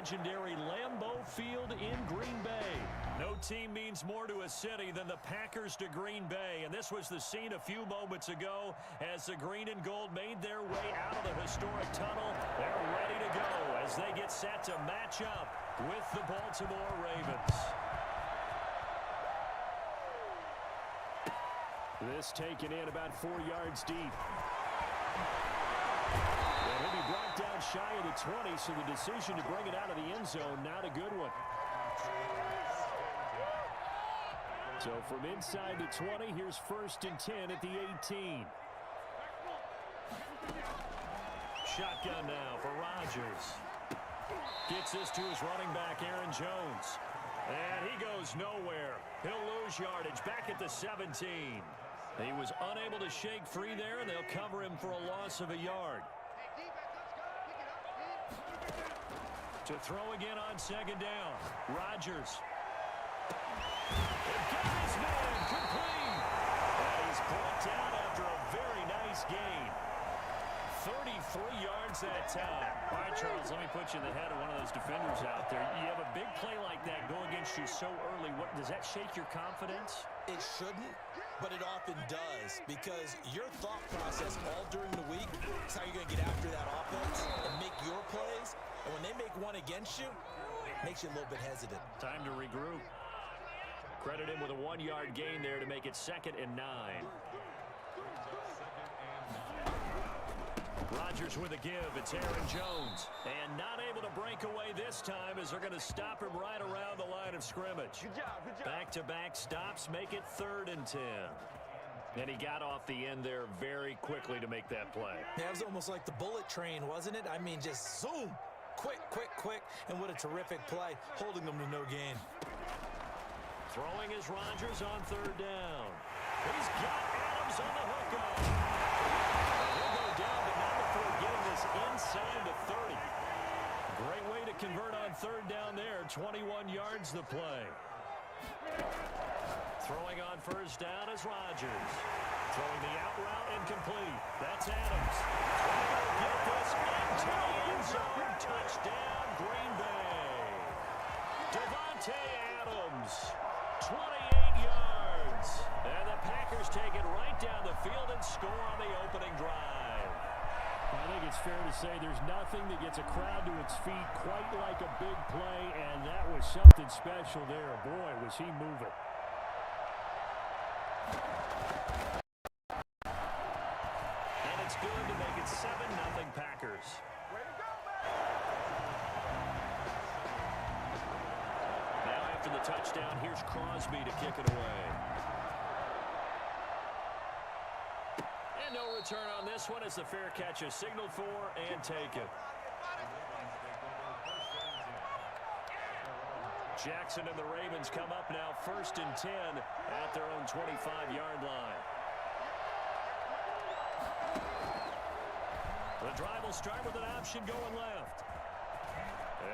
legendary Lambeau Field in Green Bay. No team means more to a city than the Packers to Green Bay, and this was the scene a few moments ago as the green and gold made their way out of the historic tunnel. They're ready to go as they get set to match up with the Baltimore Ravens. This taken in about 4 yards deep. And he'll be brought down shy of the 20, so the decision to bring it out of the end zone, not a good one. So from inside the 20, here's 1st and 10 at the 18. Shotgun now for Rodgers. Gets this to his running back, Aaron Jones. And he goes nowhere. He'll lose yardage back at the 17. He was unable to shake free there, and they'll cover him for a loss of a yard. To throw again on 2nd down. Rodgers. They've got his man complete. And he's brought down after a very nice gain. 33 yards that time. All right, Charles, let me put you in the head of one of those defenders out there. You have a big play like that go against you so early. Does that shake your confidence? It shouldn't, but it often does, because your thought process all during the week is how you're going to get after that offense and make your plays. And when they make one against you, it makes you a little bit hesitant. Time to regroup. Credit him with a 1-yard gain there to make it 2nd and 9. Rodgers with a give. It's Aaron Jones. And not able to break away this time as they're going to stop him right around the line of scrimmage. Good job, good job. Back-to-back stops make it 3rd and 10. And he got off the end there very quickly to make that play. Yeah, it was almost like the bullet train, wasn't it? I mean, just zoom. Quick, quick, quick. And what a terrific play, holding them to no gain. Throwing is Rodgers on 3rd down. He's got Adams on the hookup. He'll go down, but not before getting this inside the 30. Great way to convert on 3rd down there. 21 yards the play. Throwing on 1st down is Rodgers. Throwing the out route incomplete. That's Adams. Get this into the end zone. Touchdown, Green Bay. Davante Adams. 28 yards. And the Packers take it right down the field and score on the opening drive. I think it's fair to say there's nothing that gets a crowd to its feet quite like a big play, and that was something special there. Boy, was he moving. And it's good to make it 7-0 Packers. After the touchdown, here's Crosby to kick it away. And no return on this one as the fair catch is signaled for and taken. Jackson and the Ravens come up now 1st and 10 at their own 25-yard line. The drive will start with an option going left.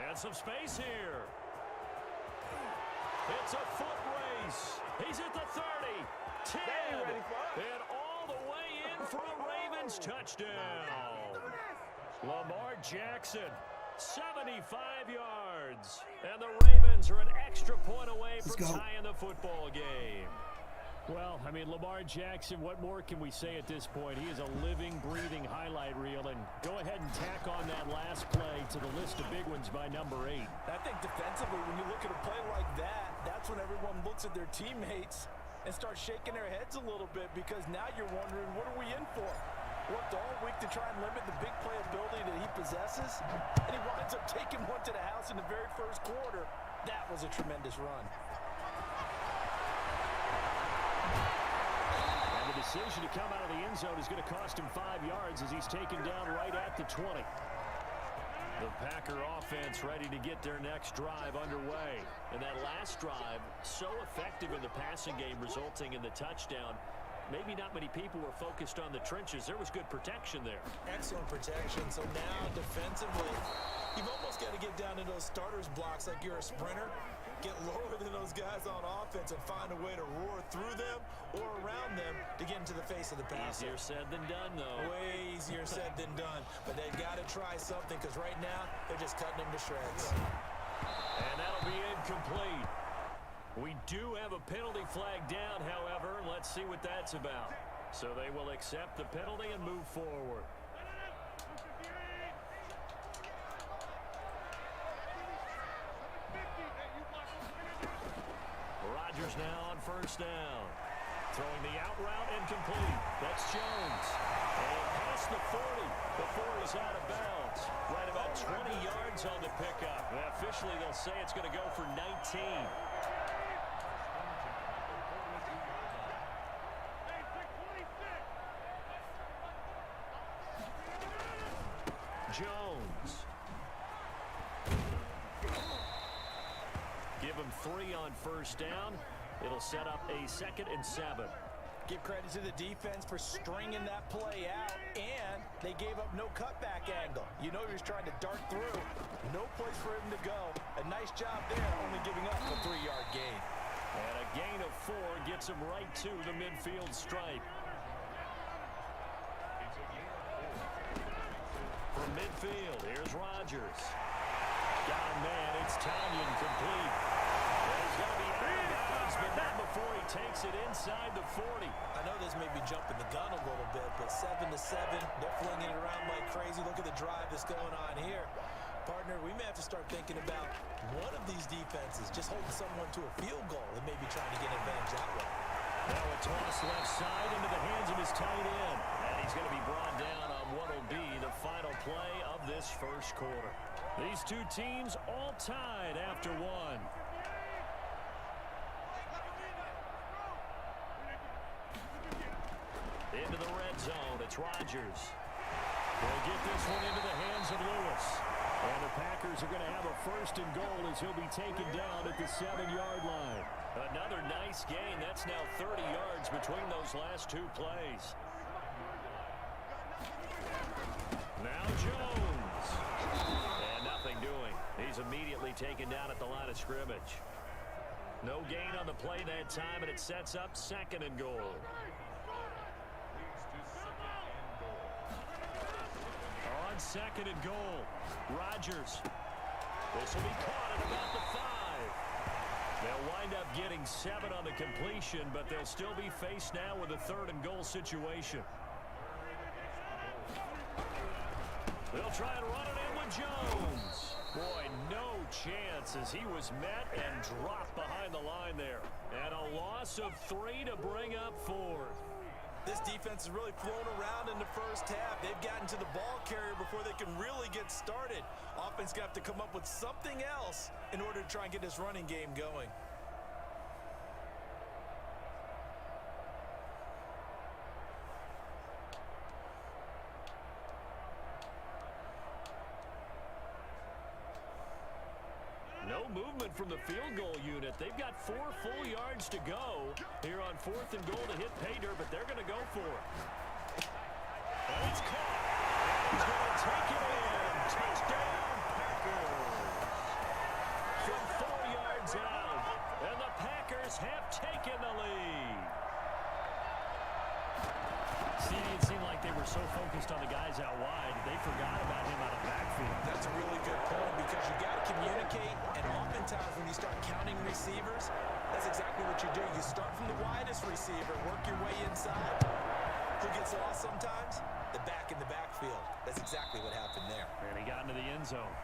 And some space here. It's a foot race. He's at the 30, 10, and all the way in for a Ravens touchdown. Lamar Jackson, 75 yards. And the Ravens are an extra point away from tying the football game. Well, I mean, Lamar Jackson, what more can we say at this point? He is a living, breathing highlight reel, and go ahead and tack on that last play to the list of big ones by number 8. I think defensively, when you look at a play like that, that's when everyone looks at their teammates and starts shaking their heads a little bit, because now you're wondering, what are we in for? Worked all week to try and limit the big play ability that he possesses, and he winds up taking one to the house in the very first quarter. That was a tremendous run. And the decision to come out of the end zone is going to cost him 5 yards as he's taken down right at the 20. The Packer offense ready to get their next drive underway. And that last drive, so effective in the passing game, resulting in the touchdown. Maybe not many people were focused on the trenches. There was good protection there. Excellent protection. So now defensively, you've almost got to get down to those starters blocks like you're a sprinter Get lower than those guys on offense and find a way to roar through them or around them to get into the face of the passer. Easier said than done, though. Way easier said than done. But they've got to try something because right now they're just cutting them to shreds. And that'll be incomplete. We do have a penalty flag down, however. Let's see what that's about. So they will accept the penalty and move forward. Rodgers now on first down. Throwing the out route incomplete. That's Jones. And past the 40 before he's out of bounds. Right about 20 yards on the pickup. And officially, they'll say it's going to go for 19. Jones. Give him 3 on first down. It'll set up a 2nd and 7. Give credit to the defense for stringing that play out, and they gave up no cutback angle. You know he was trying to dart through. No place for him to go. A nice job there, only giving up a 3-yard gain. And a gain of 4 gets him right to the midfield stripe. From midfield, here's Rodgers. Down man, it's Tanyan complete. He's going to be out of bounds, but not before he takes it inside the 40. I know this may be jumping the gun a little bit, but 7-7, they're flinging it around like crazy. Look at the drive that's going on here. Partner, we may have to start thinking about one of these defenses just holding someone to a field goal and maybe trying to get an advantage that way. Now a toss left side into the hands of his tight end. And he's going to be brought down on what will be the final play of this first quarter. These two teams all tied after 1. Into the red zone, it's Rodgers. They'll get this one into the hands of Lewis. And the Packers are going to have a 1st and goal as he'll be taken down at the 7-yard line. Another nice gain. That's now 30 yards between those last 2 plays. Now Jones. And nothing doing. He's immediately taken down at the line of scrimmage. No gain on the play that time, and it sets up 2nd and goal. On 2nd and goal, Rodgers. This will be caught at about the 5. They'll wind up getting 7 on the completion, but they'll still be faced now with a 3rd and goal situation. They'll try and run it in with Jones. Boy, no chance as he was met and dropped behind the line there. And a loss of 3 to bring up 4th. This defense has really flown around in the first half. They've gotten to the ball carrier before they can really get started. Offense got to come up with something else in order to try and get this running game going. No movement from the field goal unit. They've got 4 full yards to go here on 4th and goal to hit pay dirt, but they're going to go for it. And it's caught. He's going to take it in. Touchdown, Packers. From 4 yards out, and the Packers have taken the lead. See, it seemed like they were so focused on the guys out wide, they forgot about him out of backfield. That's a really good point because you got to communicate, and oftentimes when you start counting receivers, that's exactly what you do. You start from the widest receiver, work your way inside. Who gets lost sometimes? The back in the backfield. That's exactly what happened there. And he got into the end zone.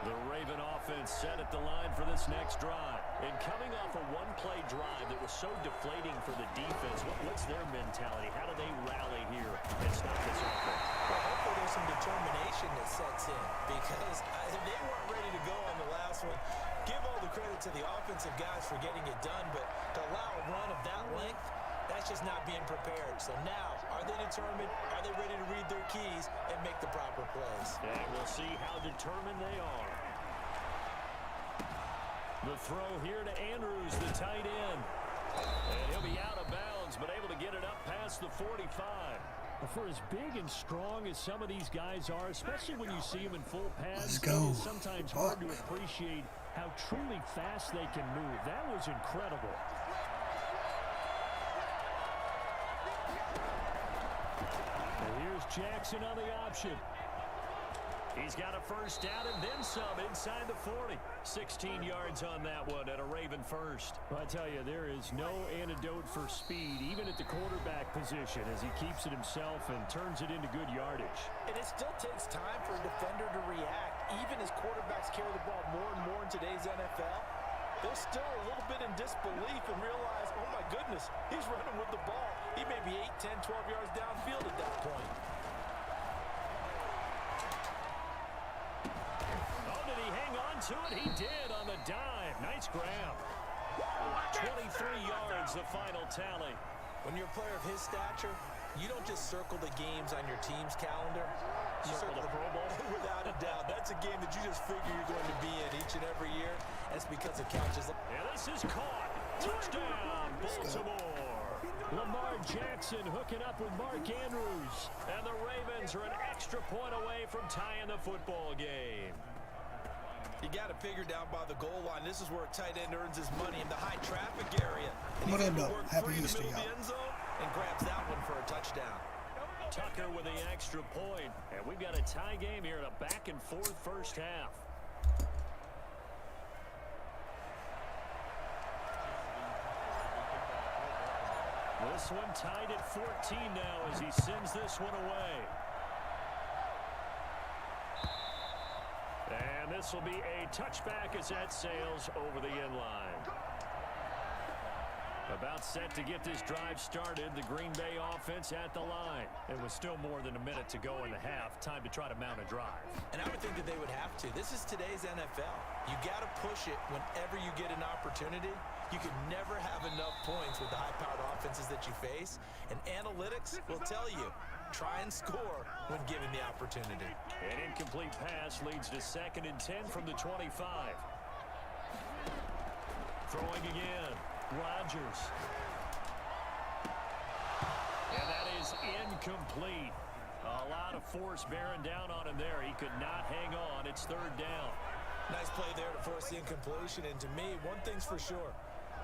The Raven offense set at the line for this next drive. And coming off a one-play drive that was so deflating for the defense, what's their mentality? How do they rally here and stop this offense? Well, hopefully there's some determination that sets in because they weren't ready to go on the last one. Give all the credit to the offensive guys for getting it done, but to allow a run of that length, that's just not being prepared. So now, are they determined? Are they ready to read their keys and make the proper plays? And we'll see how determined they are. The throw here to Andrews, the tight end. And he'll be out of bounds, but able to get it up past the 45. For as big and strong as some of these guys are, especially when you see them in full pads, Let's go. it is sometimes hard to appreciate how truly fast they can move. That was incredible. And here's Jackson on the option. He's got a first down and then some inside the 40. 16 yards on that one at a Raven first. I tell you, there is no antidote for speed, even at the quarterback position, as he keeps it himself and turns it into good yardage. And it still takes time for a defender to react. Even as quarterbacks carry the ball more and more in today's NFL, they're still a little bit in disbelief and realize, oh my goodness, he's running with the ball. He may be 8, 10, 12 yards downfield at that point. To it, he did on the dive. Nice grab. 23 yards, the final tally. When you're a player of his stature, you don't just circle the games on your team's calendar. You circle the Pro Bowl. Without a doubt. That's a game that you just figure you're going to be in each and every year. That's because it counts as... And this is caught. Touchdown, Baltimore. Lamar Jackson hooking up with Mark Andrews. And the Ravens are an extra point away from tying the football game. You got to figure down by the goal line. This is where a tight end earns his money in the high traffic area. What up, though? Happy Easter, y'all. And grabs that one for a touchdown. Tucker with the extra point. And we've got a tie game here in a back-and-forth first half. This one tied at 14 now as he sends this one away. And this will be a touchback as that sails over the end line. About set to get this drive started, the Green Bay offense at the line. It was still more than a minute to go in the half. Time to try to mount a drive. And I would think that they would have to. This is today's NFL. You got to push it whenever you get an opportunity. You can never have enough points with the high-powered offenses that you face. And analytics will tell you, try and score when given the opportunity. An incomplete pass leads to 2nd and 10 from the 25. Throwing again. Rodgers. And that is incomplete. A lot of force bearing down on him there. He could not hang on. It's 3rd down. Nice play there to force the incompletion. And to me, one thing's for sure.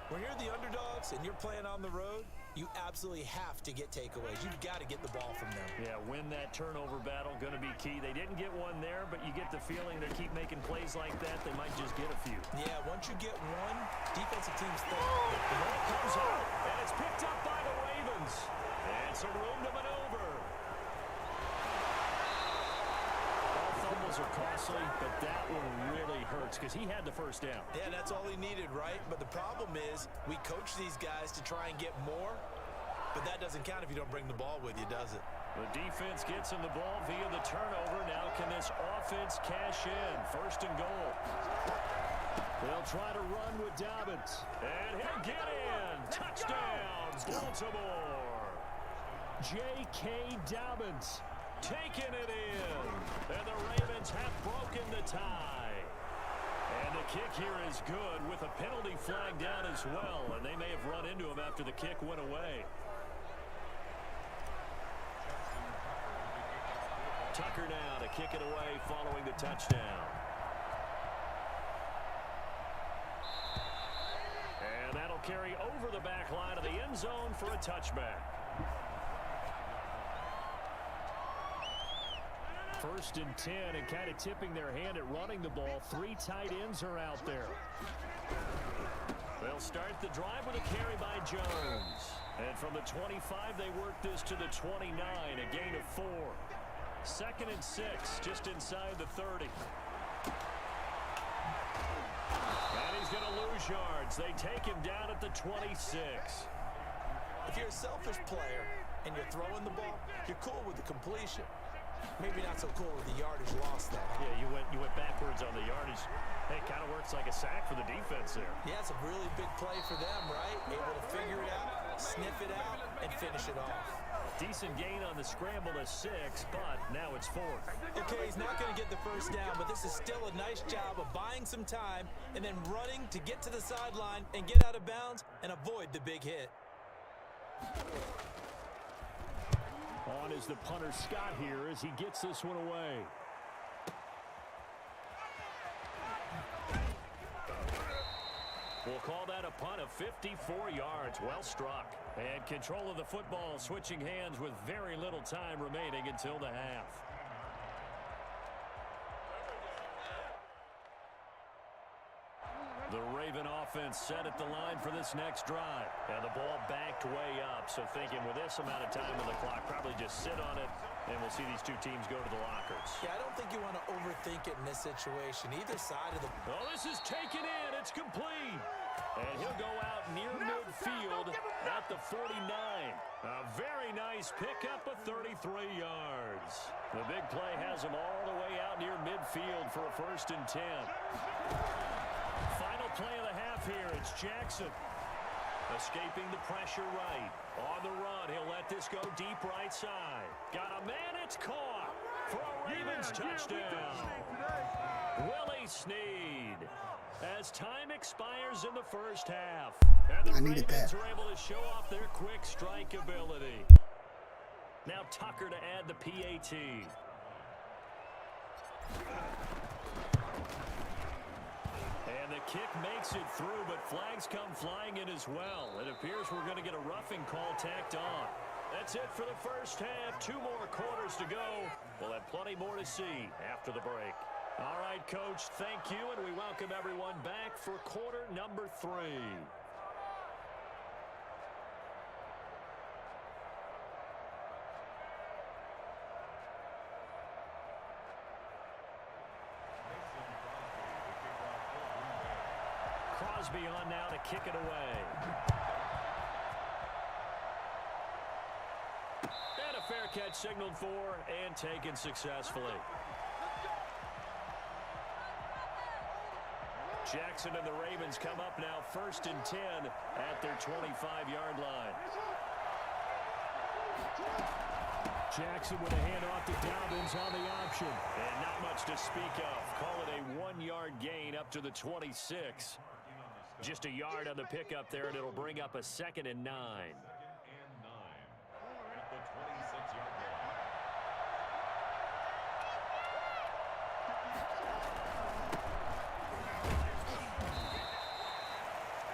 When you're the underdogs and you're playing on the road, you absolutely have to get takeaways. You've got to get the ball from them. Yeah, win that turnover battle, going to be key. They didn't get one there, but you get the feeling they keep making plays like that, they might just get a few. Yeah, once you get one, defensive teams think. The ball comes out, and it's picked up by the Ravens. And some room to maneuver. All fumbles are costly, but that one really hurts because he had the first down. Yeah, that's all he needed, right? But the problem is we coach these guys to try and get more, but that doesn't count if you don't bring the ball with you, does it? The defense gets him the ball via the turnover. Now can this offense cash in? 1st and goal. They'll try to run with Dobbins. And he'll get in. Touchdown, Baltimore. J.K. Dobbins taking it in. And the Ravens have broken the tie. And the kick here is good with a penalty flag down as well. And they may have run into him after the kick went away. Tucker now to kick it away following the touchdown. And that'll carry over the back line of the end zone for a touchback. 1st and 10, and kind of tipping their hand at running the ball. 3 tight ends are out there. They'll start the drive with a carry by Jones. And from the 25, they work this to the 29, a gain of 4. 2nd and 6, just inside the 30. And he's going to lose yards. They take him down at the 26. If you're a selfish player and you're throwing the ball, you're cool with the completion. Maybe not so cool with the yardage lost, though. Yeah, you went backwards on the yardage. Hey, it kind of works like a sack for the defense there. Yeah, it's a really big play for them, right? Able to figure it out, sniff it out, and finish it off. Decent gain on the scramble to 6, but now it's 4th. Okay, he's not going to get the first down, but this is still a nice job of buying some time and then running to get to the sideline and get out of bounds and avoid the big hit. On is the punter Scott here as he gets this one away. We'll call that a punt of 54 yards. Well struck. And control of the football switching hands with very little time remaining until the half. The Raven offense set at the line for this next drive. And the ball backed way up. So thinking with this amount of time on the clock, probably just sit on it, and we'll see these two teams go to the lockers. Yeah, I don't think you want to overthink it in this situation. Either side of the... Oh, this is taken in. It's complete. And he'll go out near midfield at the 49. A very nice pickup of 33 yards. The big play has him all the way out near midfield for a 1st and 10. Final play of the half here. It's Jackson. Escaping the pressure right. On the run, he'll let this go deep right side. Got a man, it's caught for a Ravens touchdown. Willie Snead. As time expires in the first half. And the Ravens are able to show off their quick strike ability. Now Tucker to add the PAT. And the kick makes it through, but flags come flying in as well. It appears we're going to get a roughing call tacked on. That's it for the first half. 2 more quarters to go. We'll have plenty more to see after the break. All right, Coach, thank you, and we welcome everyone back for quarter number 3. Crosby on now to kick it away. And a fair catch signaled for and taken successfully. Jackson and the Ravens come up now 1st and 10 at their 25-yard line. Jackson with a handoff to Dobbins on the option. And not much to speak of. Call it a 1-yard gain up to the 26. Just a yard on the pickup there, and it'll bring up a 2nd and 9.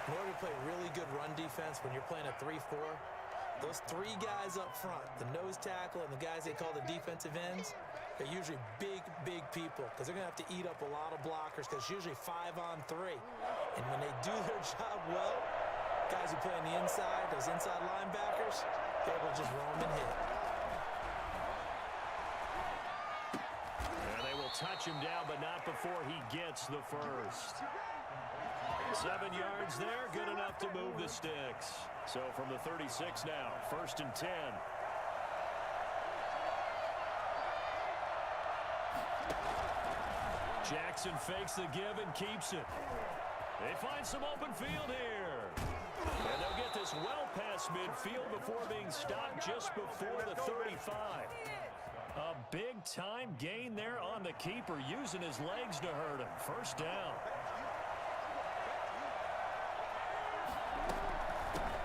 In order to play really good run defense when you're playing a 3-4, those 3 guys up front, the nose tackle and the guys they call the defensive ends, they're usually big people because they're going to have to eat up a lot of blockers because it's usually 5-on-3. And when they do their job well, guys who play on the inside, those inside linebackers, they will just roam and hit. And they will touch him down, but not before he gets the first. 7 yards there, good enough to move the sticks. So from the 36 now, 1st and 10. Jackson fakes the give and keeps it. They find some open field here. And they'll get this well past midfield before being stopped just before the 35. A big-time gain there on the keeper, using his legs to hurt him. 1st down.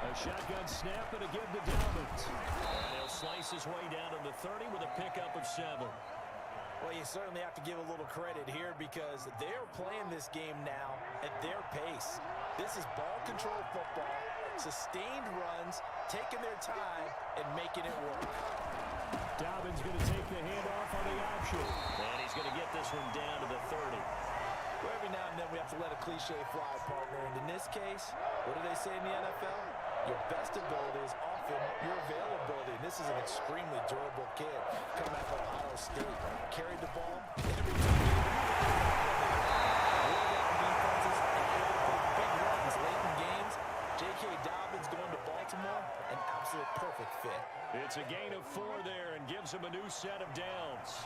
A shotgun snap and a give to Dobbins. And he'll slice his way down to the 30 with a pickup of 7. Well, you certainly have to give a little credit here because they're playing this game now at their pace. This is ball control football, sustained runs, taking their time, and making it work. Dobbins going to take the handoff on the option. And he's going to get this one down to the 30. Well, every now and then we have to let a cliche fly, partner. And in this case, what do they say in the NFL? Your best ability is often your availability. And this is an extremely durable kid coming out of Ohio State. Carried the ball every time. Defenses and able to put big runs late in games. J.K. Dobbins going to Baltimore, an absolute perfect fit. It's a gain of 4 there and gives him a new set of downs.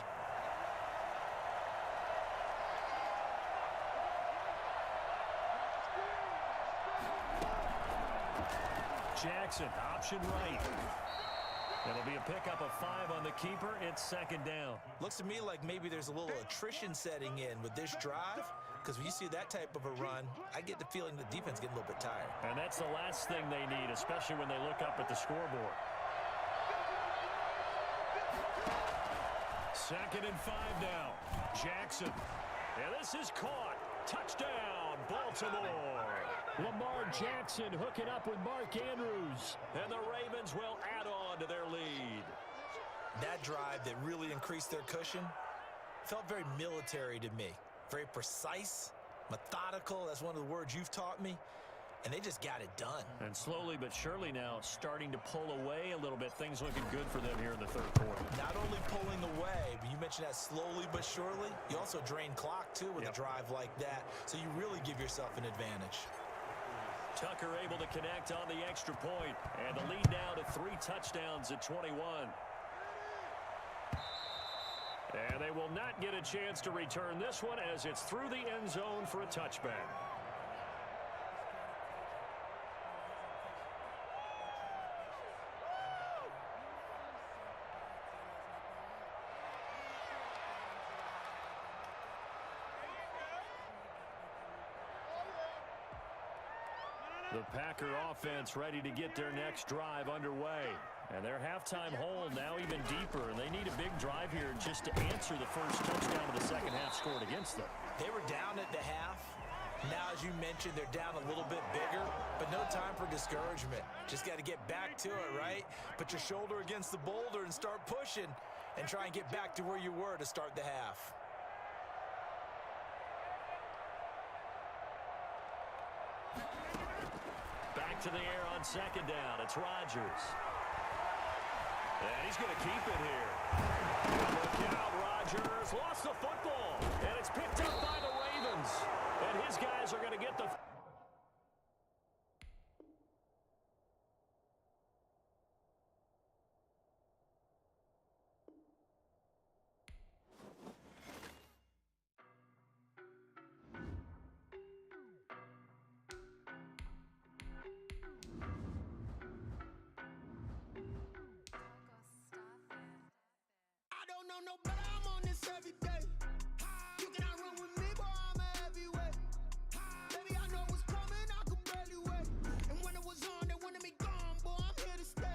Jackson, option right. It'll be a pickup of 5 on the keeper. It's 2nd down. Looks to me like maybe there's a little attrition setting in with this drive, because when you see that type of a run, I get the feeling the defense getting a little bit tired. And that's the last thing they need, especially when they look up at the scoreboard. 2nd and 5 now. Jackson. And this is caught. Touchdown, Baltimore. Lamar Jackson hooking up with Mark Andrews. And the Ravens will add on to their lead. That drive that really increased their cushion felt very military to me. Very precise, methodical. That's one of the words you've taught me. And they just got it done. And slowly but surely now starting to pull away a little bit. Things looking good for them here in the 3rd quarter. Not only pulling away, but you mentioned that slowly but surely. You also drain clock, too, with a drive like that. So you really give yourself an advantage. Tucker able to connect on the extra point. And the lead now to 3 touchdowns at 21. And they will not get a chance to return this one as it's through the end zone for a touchback. The Packer offense ready to get their next drive underway. And their halftime hole now even deeper. And they need a big drive here just to answer the first touchdown of the second half scored against them. They were down at the half. Now, as you mentioned, they're down a little bit bigger, but no time for discouragement. Just got to get back to it, right? Put your shoulder against the boulder and start pushing and try and get back to where you were to start the half. Back to the air on 2nd down. It's Rodgers. And he's going to keep it here. Look out, Rodgers. Lost the football. And it's picked up by the Ravens. And his guys are going to get the... No, but I'm on this every day. You cannot run with me, boy, I'm a heavyweight. Baby, I know what's coming, I could barely wait. And when it was on, they wanted me gone, boy, I'm here to stay.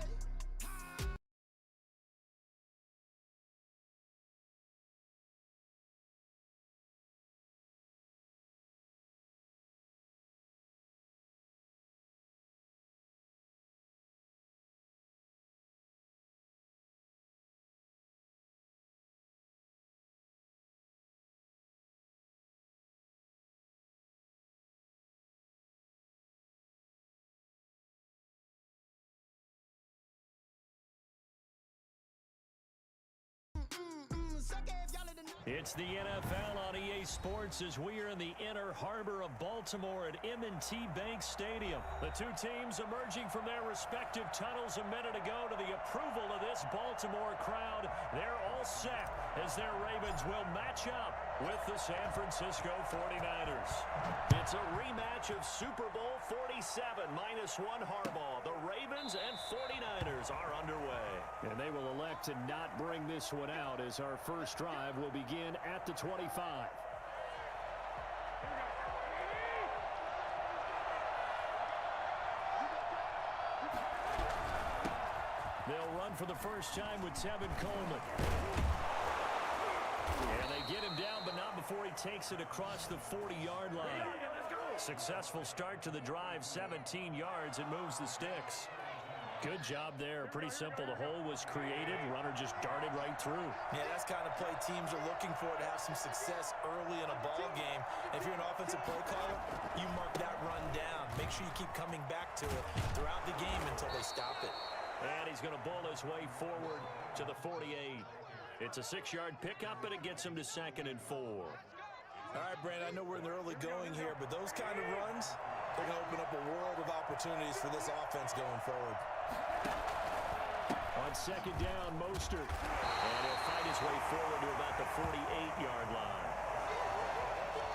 It's the NFL on EA Sports as we are in the inner harbor of Baltimore at M&T Bank Stadium. The two teams emerging from their respective tunnels a minute ago to the approval of this Baltimore crowd. They're all set as their Ravens will match up with the San Francisco 49ers. It's a rematch of Super Bowl 47 -1 Harbaugh. The Ravens and 49ers are underway. And they will elect to not bring this one out as our first drive will begin at the 25. They'll run for the first time with Tevin Coleman. And they get him down, but not before he takes it across the 40-yard line. Successful start to the drive, 17 yards, and moves the sticks. Good job there. Pretty simple. The hole was created. Runner just darted right through. Yeah, that's the kind of play teams are looking for to have some success early in a ball game. If you're an offensive play caller, you mark that run down. Make sure you keep coming back to it throughout the game until they stop it. And he's going to bull his way forward to the 48. It's a 6-yard pickup, and it gets him to 2nd and 4. All right, Brandon, I know we're in the early going here, but those kind of runs, they're going to open up a world of opportunities for this offense going forward. On 2nd down, Mostert. And he'll fight his way forward to about the 48-yard line.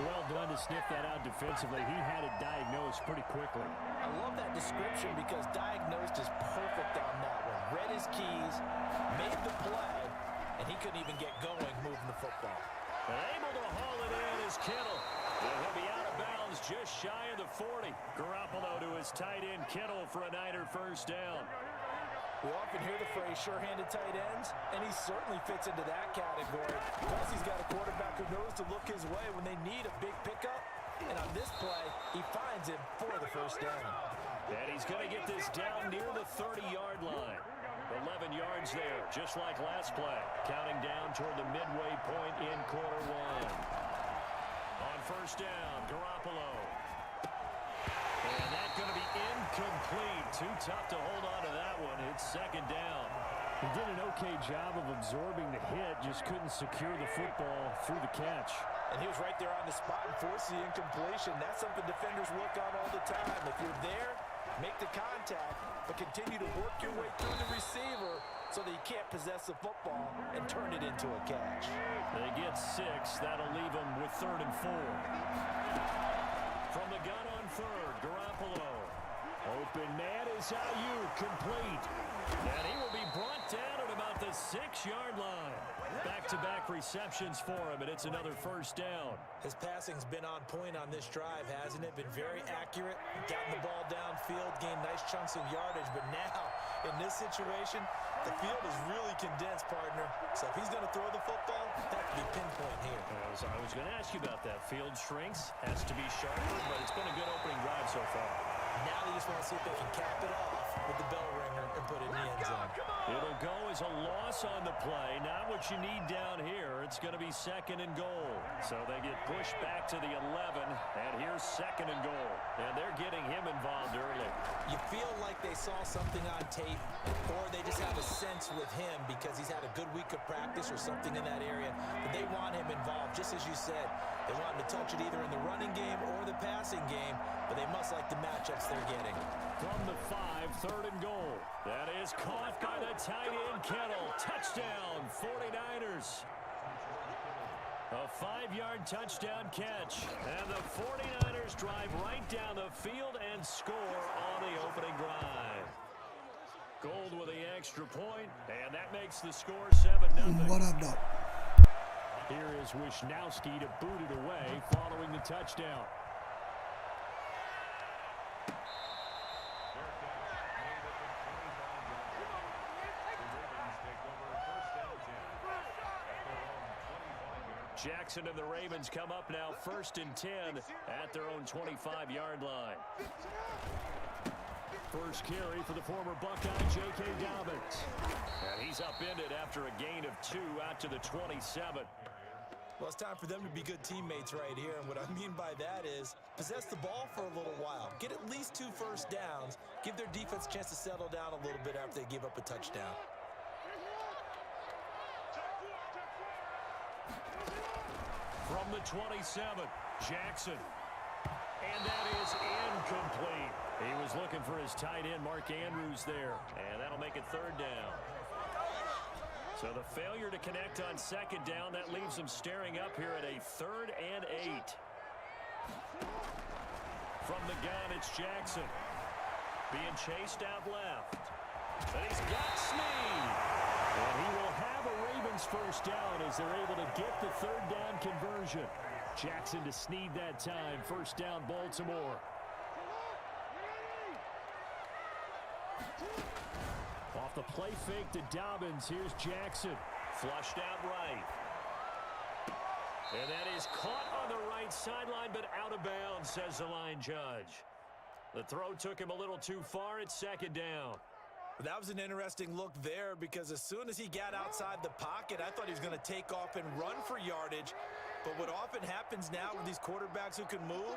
Well done to sniff that out defensively. He had it diagnosed pretty quickly. I love that description because diagnosed is perfect on that one. Read his keys, made the play, and he couldn't even get going moving the football. Able to haul it in is Kittle. And he'll be out of bounds just shy of the 40. Garoppolo to his tight end, Kittle, for a Niner first down. We often hear the phrase sure-handed tight ends, and he certainly fits into that category. Plus, he's got a quarterback who knows to look his way when they need a big pickup. And on this play, he finds him for the first down. And he's going to get this down near the 30-yard line. 11 yards there, just like last play. Counting down toward the midway point in quarter one. On first down, Garoppolo. And that's going to be incomplete. Too tough to hold on to that one. It's second down. He did an okay job of absorbing the hit, just couldn't secure the football through the catch. And he was right there on the spot and forced the incompletion. That's something defenders look on all the time. If you're there, make the contact, but continue to work your way through the receiver so that you can't possess the football and turn it into a catch. They get 6. That'll leave them with 3rd and 4. From the gun on third, Garoppolo. Open man is Ayuk, complete. And he will be brought down at about the 6-yard line. Back-to-back receptions for him, and it's another first down. His passing's been on point on this drive, hasn't it? Been very accurate, gotten the ball downfield, gained nice chunks of yardage. But now, in this situation, the field is really condensed, partner. So if he's going to throw the football, that could be pinpoint here. I was going to ask you about that. Field shrinks, has to be sharper, but it's been a good opening drive so far. Now they just want to see if they can cap it off with the bell ringer and put it in the end zone. It'll go as a loss on the play. Not what you need down here. It's going to be 2nd and goal. So they get pushed back to the 11, and here's 2nd and goal. And they're getting him involved early. You feel like they saw something on tape, or they just have a sense with him because he's had a good week of practice or something in that area. But they want him involved, just as you said. They want him to touch it either in the running game or the passing game, but they must like the matchups they're getting. From the 5, 3rd and goal. That is caught by the tight end, Kittle. Touchdown, 49ers. A 5-yard touchdown catch. And the 49ers drive right down the field and score on the opening drive. Gold with the extra point, and that makes the score 7-0. What up, though? Here is Wisnowski to boot it away following the touchdown. Jackson and the Ravens come up now 1st and 10 at their own 25-yard line. First carry for the former Buckeye, J.K. Dobbins. And he's upended after a gain of 2 out to the 27. Well, it's time for them to be good teammates right here. And what I mean by that is possess the ball for a little while. Get at least 2 first downs. Give their defense a chance to settle down a little bit after they give up a touchdown. From the 27, Jackson. And that is incomplete. He was looking for his tight end, Mark Andrews, there. And that'll make it 3rd down. So the failure to connect on 2nd down, that leaves them staring up here at a 3rd and 8. From the gun, it's Jackson. Being chased out left. And he's got Snead. And he will have a Ravens first down as they're able to get the 3rd down conversion. Jackson to Snead that time. First down, Baltimore. Off the play fake to Dobbins. Here's Jackson. Flushed out right. And that is caught on the right sideline, but out of bounds, says the line judge. The throw took him a little too far. It's 2nd down. That was an interesting look there because as soon as he got outside the pocket, I thought he was going to take off and run for yardage. But what often happens now with these quarterbacks who can move,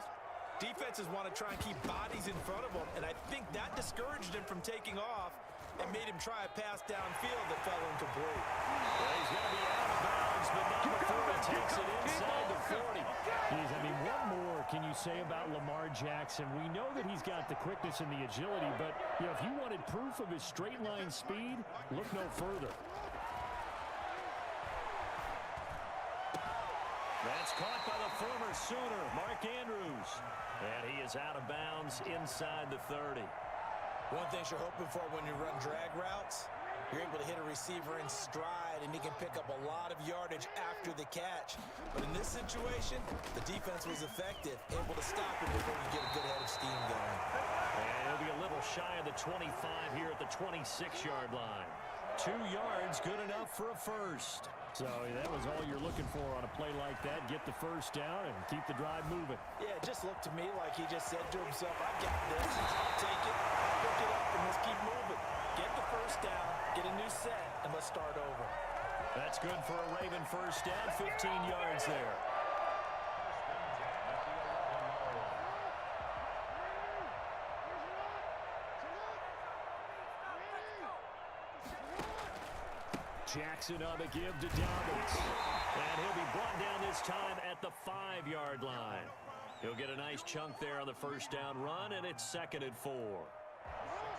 defenses want to try and keep bodies in front of them. And I think that discouraged him from taking off and made him try a pass downfield that fell incomplete. Well, he's going to be out of bounds, but not before he takes it inside the 40. Geez, I mean, what more can you say about Lamar Jackson? We know that he's got the quickness and the agility, but you know, if you wanted proof of his straight line speed, look no further. That's caught by the former Sooner, Mark Andrews. And he is out of bounds inside the 30. One thing you're hoping for when you run drag routes, You're able to hit a receiver in stride, and he can pick up a lot of yardage after the catch. But in this situation, the defense was effective, able to stop him before you get a good head of steam going. And he'll be a little shy of the 25 here at the 26-yard line. 2 yards, good enough for a first. So that was all you're looking for on a play like that. Get the first down and keep the drive moving. Yeah, it just looked to me like he just said to himself, I got this. I'll take it, pick it up, and let's keep moving. Get the first down, get a new set, and let's start over. That's good for a Raven first down, 15 yards there. Jackson on the give to Dobbins. And he'll be brought down this time at the 5-yard line. He'll get a nice chunk there on the first down run, and it's 2nd and 4.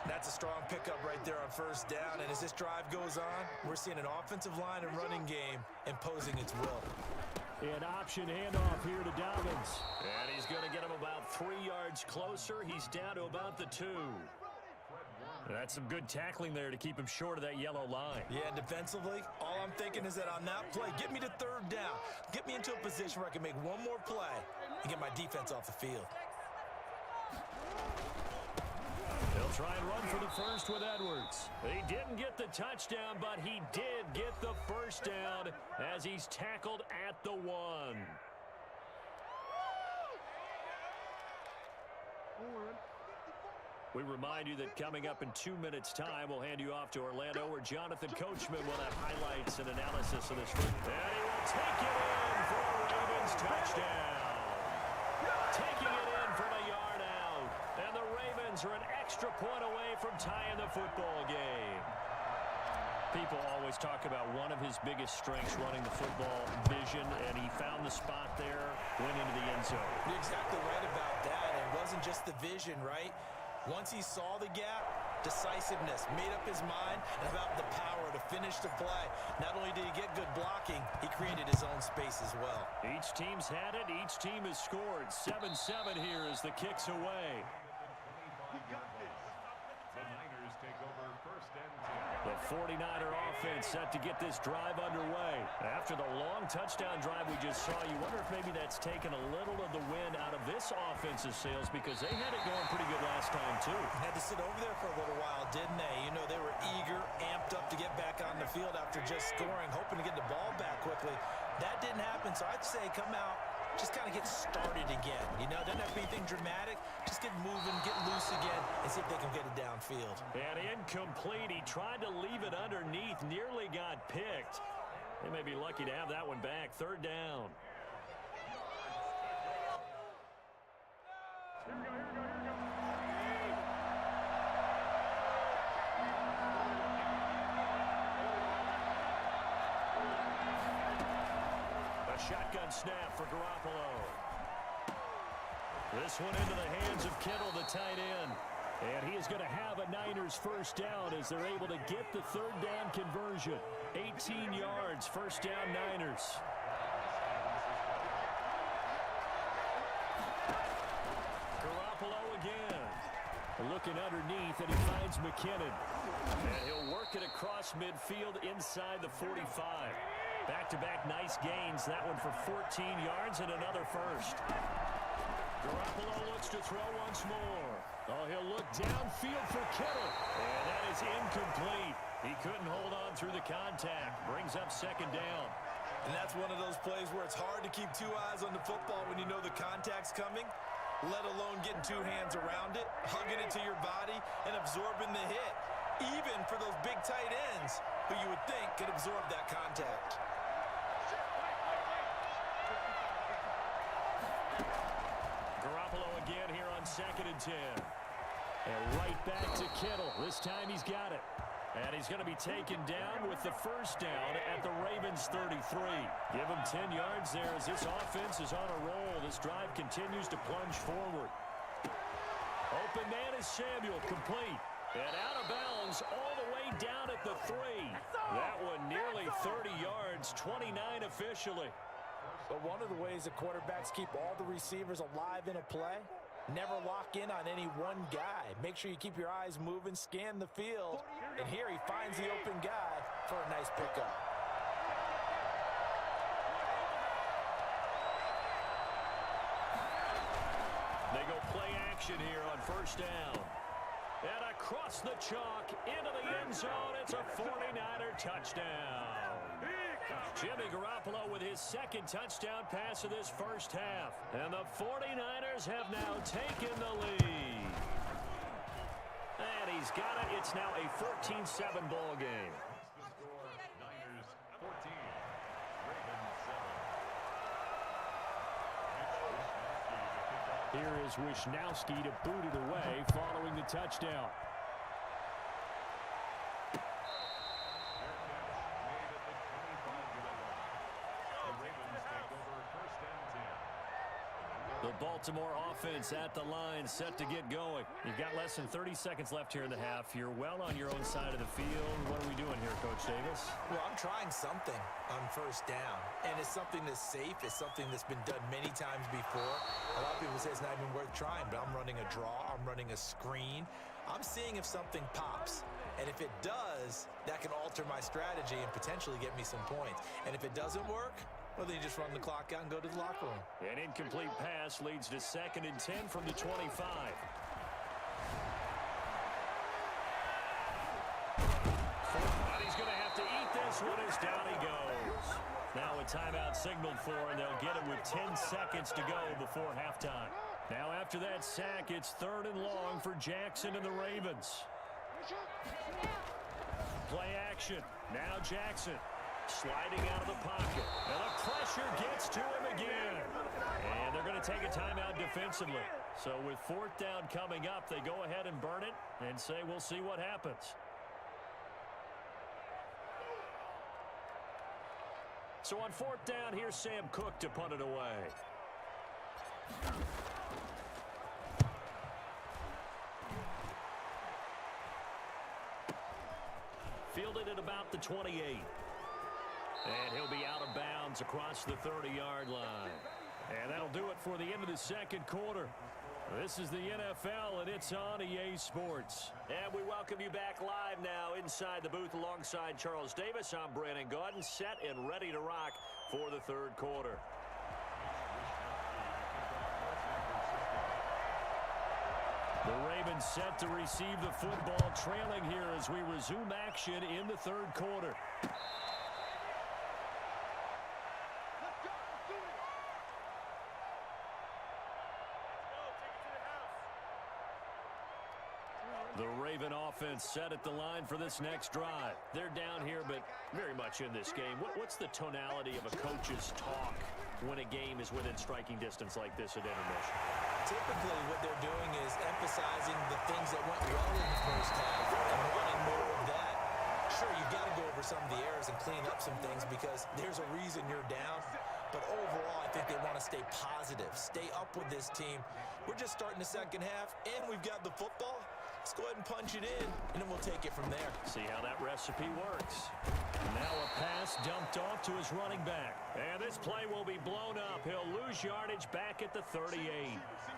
That's a strong pickup right there on first down, and as this drive goes on, we're seeing an offensive line and running game imposing its will. An option handoff here to Dobbins. And he's going to get him about 3 yards closer. He's down to about the 2. That's some good tackling there to keep him short of that yellow line. Yeah, defensively, all I'm thinking is that on that play, get me to 3rd down. Get me into a position where I can make one more play and get my defense off the field. They'll try and run for the first with Edwards. He didn't get the touchdown, but he did get the first down as he's tackled at the 1. We remind you that coming up in 2 minutes' time, we'll hand you off to Orlando, where Jonathan Coachman will have highlights and analysis of this. And he will take it in for a Ravens touchdown. Taking it in from a yard out. And the Ravens are an extra point away from tying the football game. People always talk about one of his biggest strengths running the football, vision, and he found the spot there, went into the end zone. You're exactly right about that. It wasn't just the vision, right? Once he saw the gap, decisiveness, made up his mind, and about the power to finish the play. Not only did he get good blocking, he created his own space as well. Each team's had it. Each team has scored. 7-7 here as the kick's away. The 49er offense set to get this drive underway. After the long touchdown drive we just saw, you wonder if maybe that's taken a little of the wind out of this offense's sails, because they had it going pretty good last time, too. Had to sit over there for a little while, didn't they? You know, they were eager, amped up to get back on the field after just scoring, hoping to get the ball back quickly. That didn't happen, so I'd say come out, just kind of get started again. You know, doesn't have to be anything dramatic. Just get moving, get loose again, and see if they can get it downfield. And incomplete. He tried to leave it underneath, nearly got picked. They may be lucky to have that one back. 3rd down. Shotgun snap for Garoppolo. This one into the hands of Kittle, the tight end. And he is going to have a Niners first down as they're able to get the 3rd down conversion. 18 yards, first down Niners. Garoppolo again. Looking underneath, and he finds McKinnon. And he'll work it across midfield inside the 45. Back-to-back nice gains. That one for 14 yards and another first. Garoppolo looks to throw once more. Oh, he'll look downfield for Kittle. And that is incomplete. He couldn't hold on through the contact. Brings up 2nd down. And that's one of those plays where it's hard to keep 2 eyes on the football when you know the contact's coming, let alone getting 2 hands around it, hugging it to your body, and absorbing the hit. Even for those big tight ends who you would think could absorb that contact. Garoppolo again here on 2nd and 10. And right back to Kittle. This time he's got it. And he's going to be taken down with the first down at the Ravens 33. Give him 10 yards there as this offense is on a roll. This drive continues to plunge forward. Open man is Samuel, complete. And out of bounds all the way down at the 3. That one nearly 30 yards, 29 officially. But one of the ways that quarterbacks keep all the receivers alive in a play Never lock in on any one guy. Make sure you keep your eyes moving, scan the field. And here he finds the open guy for a nice pickup. They go play action here on first down. And across the chalk into the end zone, it's a 49er touchdown. Jimmy Garoppolo with his second touchdown pass of this first half. And the 49ers have now taken the lead. And he's got it. It's now a 14-7 ball game. Niners 14, Ravens 7. Here is Wishnowski to boot it away following the touchdown. The Baltimore offense at the line, set to get going. You've got less than 30 seconds left here in the half. You're well on your own side of the field. What are we doing here, Coach Davis? Well, I'm trying something on first down, and it's something that's safe. It's something that's been done many times before. A lot of people say it's not even worth trying, but I'm running a draw. I'm running a screen. I'm seeing if something pops. And if it does, that can alter my strategy and potentially get me some points. And if it doesn't work, well, then you just run the clock out and go to the locker room. An incomplete pass leads to 2nd and 10 from the 25. But he's going to have to eat this one as down he goes. Now a timeout signaled for, and they'll get it with 10 seconds to go before halftime. Now after that sack, it's 3rd and long for Jackson and the Ravens. Play action. Now Jackson. Sliding out of the pocket. And the pressure gets to him again. And they're going to take a timeout defensively. So with 4th down coming up, they go ahead and burn it and say we'll see what happens. So on 4th down, here's Sam Cook to punt it away. Fielded at about the 28. And he'll be out of bounds across the 30-yard line. And that'll do it for the end of the 2nd quarter. This is the NFL, and it's on EA Sports. And we welcome you back live now inside the booth alongside Charles Davis. I'm Brandon Gaudin, set and ready to rock for the 3rd quarter. The Ravens set to receive the football, trailing here as we resume action in the 3rd quarter. The Raven offense set at the line for this next drive. They're down here, but very much in this game. What's the tonality of a coach's talk when a game is within striking distance like this at intermission? Typically, what they're doing is emphasizing the things that went well in the first half and wanting more of that. Sure, you've got to go over some of the errors and clean up some things because there's a reason you're down. But overall, I think they want to stay positive, stay up with this team. We're just starting the 2nd half, and we've got the football. Let's go ahead and punch it in, and then we'll take it from there. See how that recipe works. Now a pass dumped off to his running back. And this play will be blown up. He'll lose yardage back at the 38.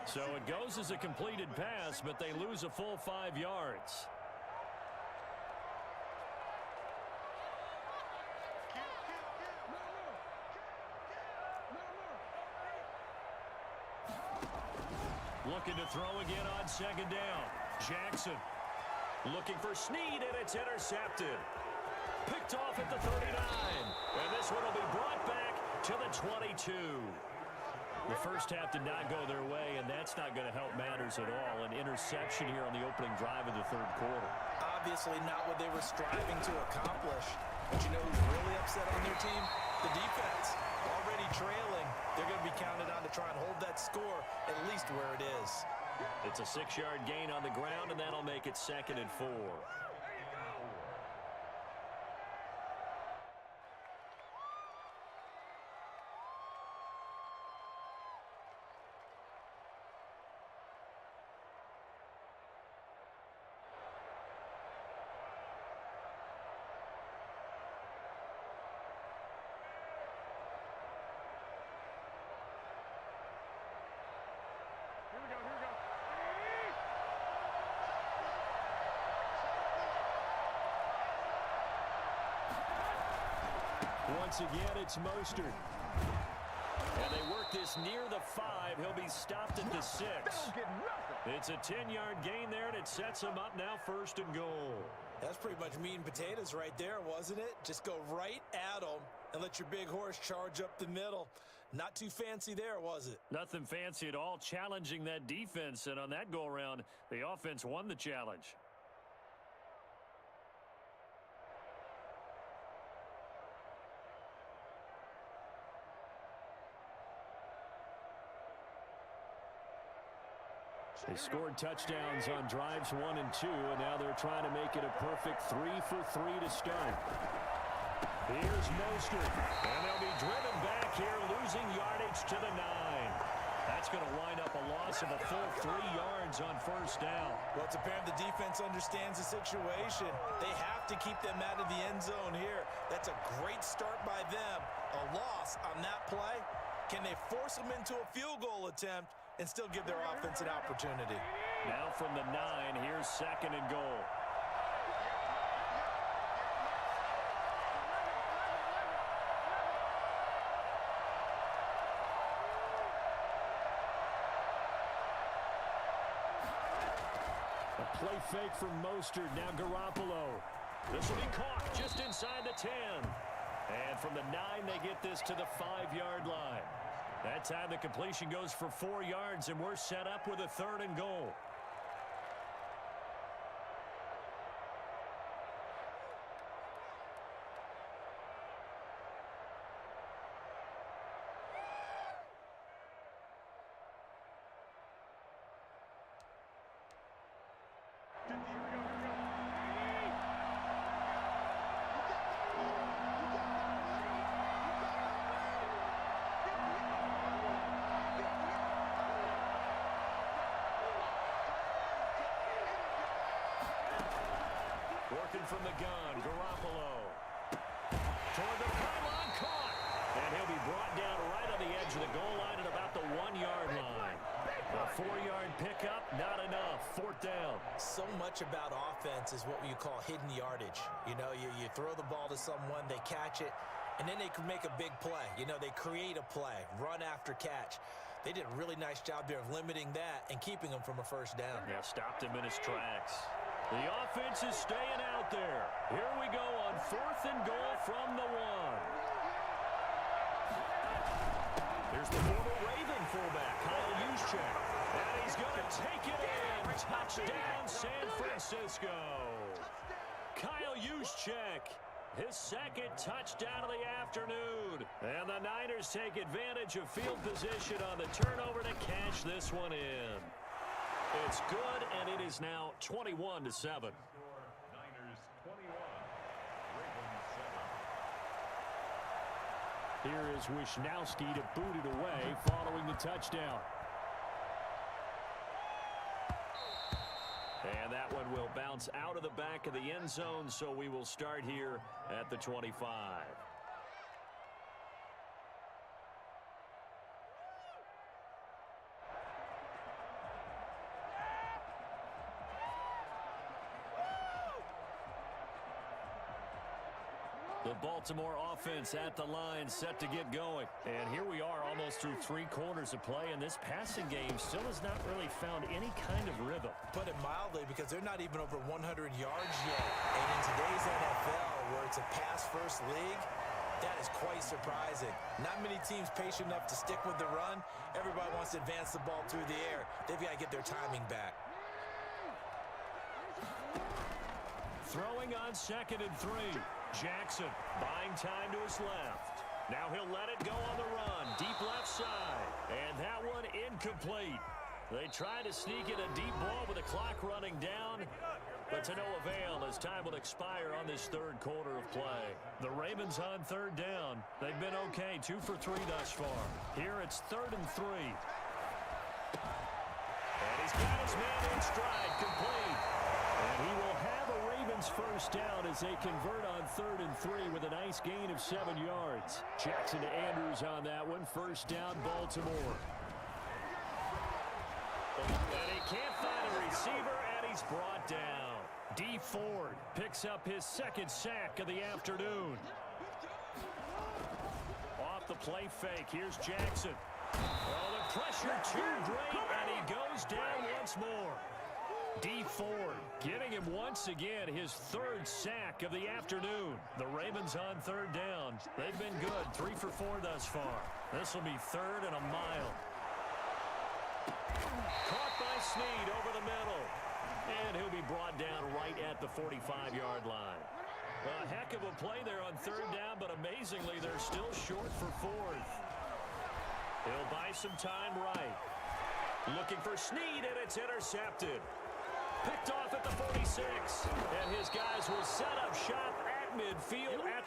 So it goes as a completed pass, but they lose a full 5 yards. Looking to throw again on 2nd down. Jackson looking for Snead, and it's intercepted. Picked off at the 39. And this one will be brought back to the 22. The first half did not go their way, and that's not going to help matters at all. An interception here on the opening drive of the 3rd quarter. Obviously not what they were striving to accomplish. But you know who's really upset on their team? The defense. Already trailing. They're going to be counted on to try and hold that score at least where it is. It's a 6-yard gain on the ground, and that'll make it 2nd and 4. Here we go. once again, it's Mostert. And they work this near the 5. He'll be stopped at the 6. It's a 10-yard gain there, and it sets him up now 1st and goal. That's pretty much meat and potatoes right there, wasn't it? Just go right at them and let your big horse charge up the middle. Not too fancy there, was it? Nothing fancy at all, challenging that defense. And on that go-around, the offense won the challenge. They scored touchdowns on drives 1 and 2, and now they're trying to make it a perfect 3 for 3 to start. Here's Mostert, and they'll be driven back here, losing yardage to the 9. That's going to wind up a loss of a full 3 yards on 1st down. Well, it's apparent the defense understands the situation. They have to keep them out of the end zone here. That's a great start by them. A loss on that play. Can they force them into a field goal attempt and still give their offense an opportunity? Now from the 9, here's 2nd and goal. A play fake from Mostert, now Garoppolo. This will be caught just inside the 10. And from the 9, they get this to the 5-yard line. That time the completion goes for 4 yards, and we're set up with a 3rd and goal. Working from the gun, Garoppolo. Toward the pylon, caught. And he'll be brought down right on the edge of the goal line at about the 1-yard line. A 4-yard pickup, not enough. 4th down. So much about offense is what you call hidden yardage. You know, you throw the ball to someone, they catch it, and then they can make a big play. You know, they create a play, run after catch. They did a really nice job there of limiting that and keeping him from a 1st down. Yeah, stopped him in his tracks. The offense is staying out there. Here we go on 4th and goal from the 1. Here's the former Raven fullback, Kyle Juszczyk. And he's going to take it in. Touchdown, San Francisco. Kyle Juszczyk, his 2nd touchdown of the afternoon. And the Niners take advantage of field position on the turnover to cash this one in. It's good, and it is now 21-7. Niners 21, Ravens 7. Here is Wishnowski to boot it away following the touchdown. And that one will bounce out of the back of the end zone, so we will start here at the 25. The Baltimore offense at the line, set to get going. And here we are almost through 3 quarters of play, and this passing game still has not really found any kind of rhythm. Put it mildly, because they're not even over 100 yards yet. And in today's NFL, where it's a pass-first league, that is quite surprising. Not many teams patient enough to stick with the run. Everybody wants to advance the ball through the air. They've got to get their timing back. Throwing on 2nd and 3. Jackson buying time to his left. Now he'll let it go on the run. Deep left side. And that one incomplete. They try to sneak in a deep ball with the clock running down, but to no avail as time will expire on this 3rd quarter of play. The Ravens on 3rd down. They've been okay, 2 for 3 thus far. Here it's 3rd and 3. And he's got his man in stride, complete. And he will have a Ravens 1st down as they convert on 3rd and 3 with a nice gain of 7 yards. Jackson to Andrews on that one. 1st down, Baltimore. And he can't find a receiver, and he's brought down. D. Ford picks up his 2nd sack of the afternoon. the play fake. Here's Jackson. Oh, the pressure too great, and he goes down once more. D Ford getting him once again his third sack of the afternoon. The Ravens on third down. They've been good, 3 for 4 thus far. This will be 3rd and a mile. Caught by Snead over the middle. And he'll be brought down right at the 45-yard line. A heck of a play there on 3rd down, but amazingly, they're still short for 4th. He'll buy some time right. Looking for Snead, and it's intercepted. Picked off at the 46. And his guys will set up shop at midfield at